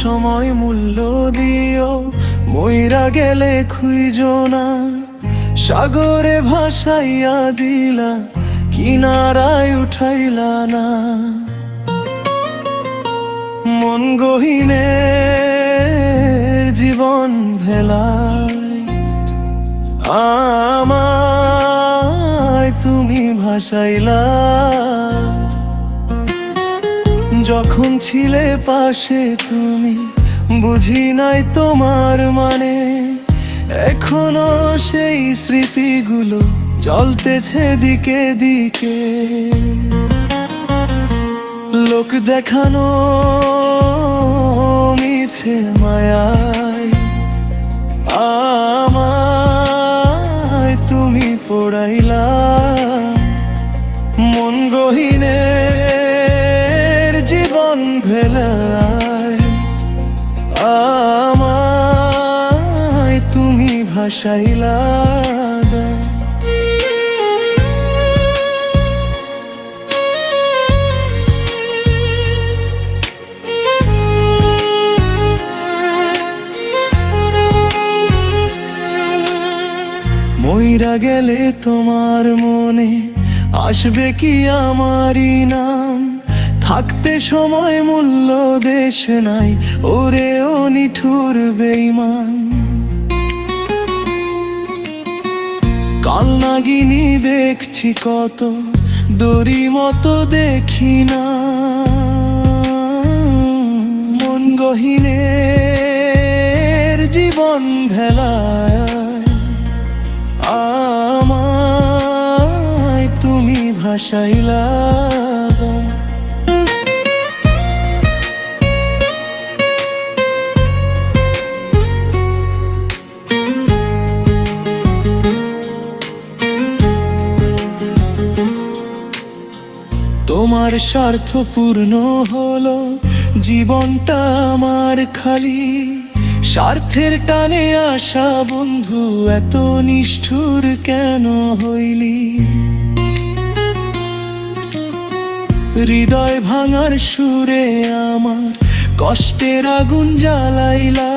সময় মূল্য দিও, মইরা গেলে খুইজো না। সাগরে ভাসাইয়া দিলা, কিনারায় উঠাইলা না। মন গহীনের জীবন ভেলায় আমায় তুমি ভাসাইলা। যখন ছিলে পাশে তুমি, বুঝি নাই তোমার মানে। এখনো সেই স্মৃতিগুলো চলতেছে দিকে দিকে। লোক দেখানো মিছে মায়ায় আমায় তুমি পোড়াইলা। মন গহীনের জীবন ভেলায় আমায় তুমি ভাসাইলা। মইরা গেলে তোমার মনে আসবে কি আমারই নাম? থাকতে সময় মূল্য দেশ নাই, ওরে ও নিঠুর বেঈমান। কাল নাগিনী দেখছি কত, দড়ি মতো দেখি না। মন গহীনের জীবন ভেলায় আমায় তুমি ভাসাইলা। তোমার স্বার্থ পূর্ণ হলো, জীবনটা আমার খালি। স্বার্থের টানে আসা বন্ধু, এত নিষ্ঠুর কেন হইলি? হৃদয় ভাঙার সুরে আমার কষ্টের আগুন জ্বালাইলা।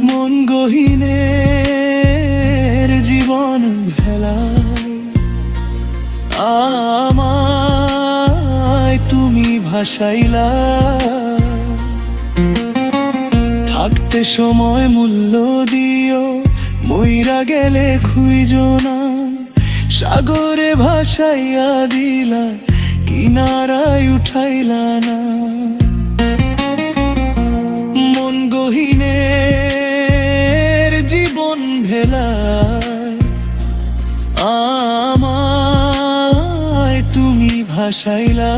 মন গহীনের জীবন ভেলায় আমায় তুমি ভাসাইলা। থাকতে সময় মূল্য দিও, মইরা গেলে খুইজো না। সাগরে ভাসাইয়া দিলা, কিনারায় উঠাইলা না। মন গহীনের জীবন ভেলায় আমায় তুমি ভাসাইলা।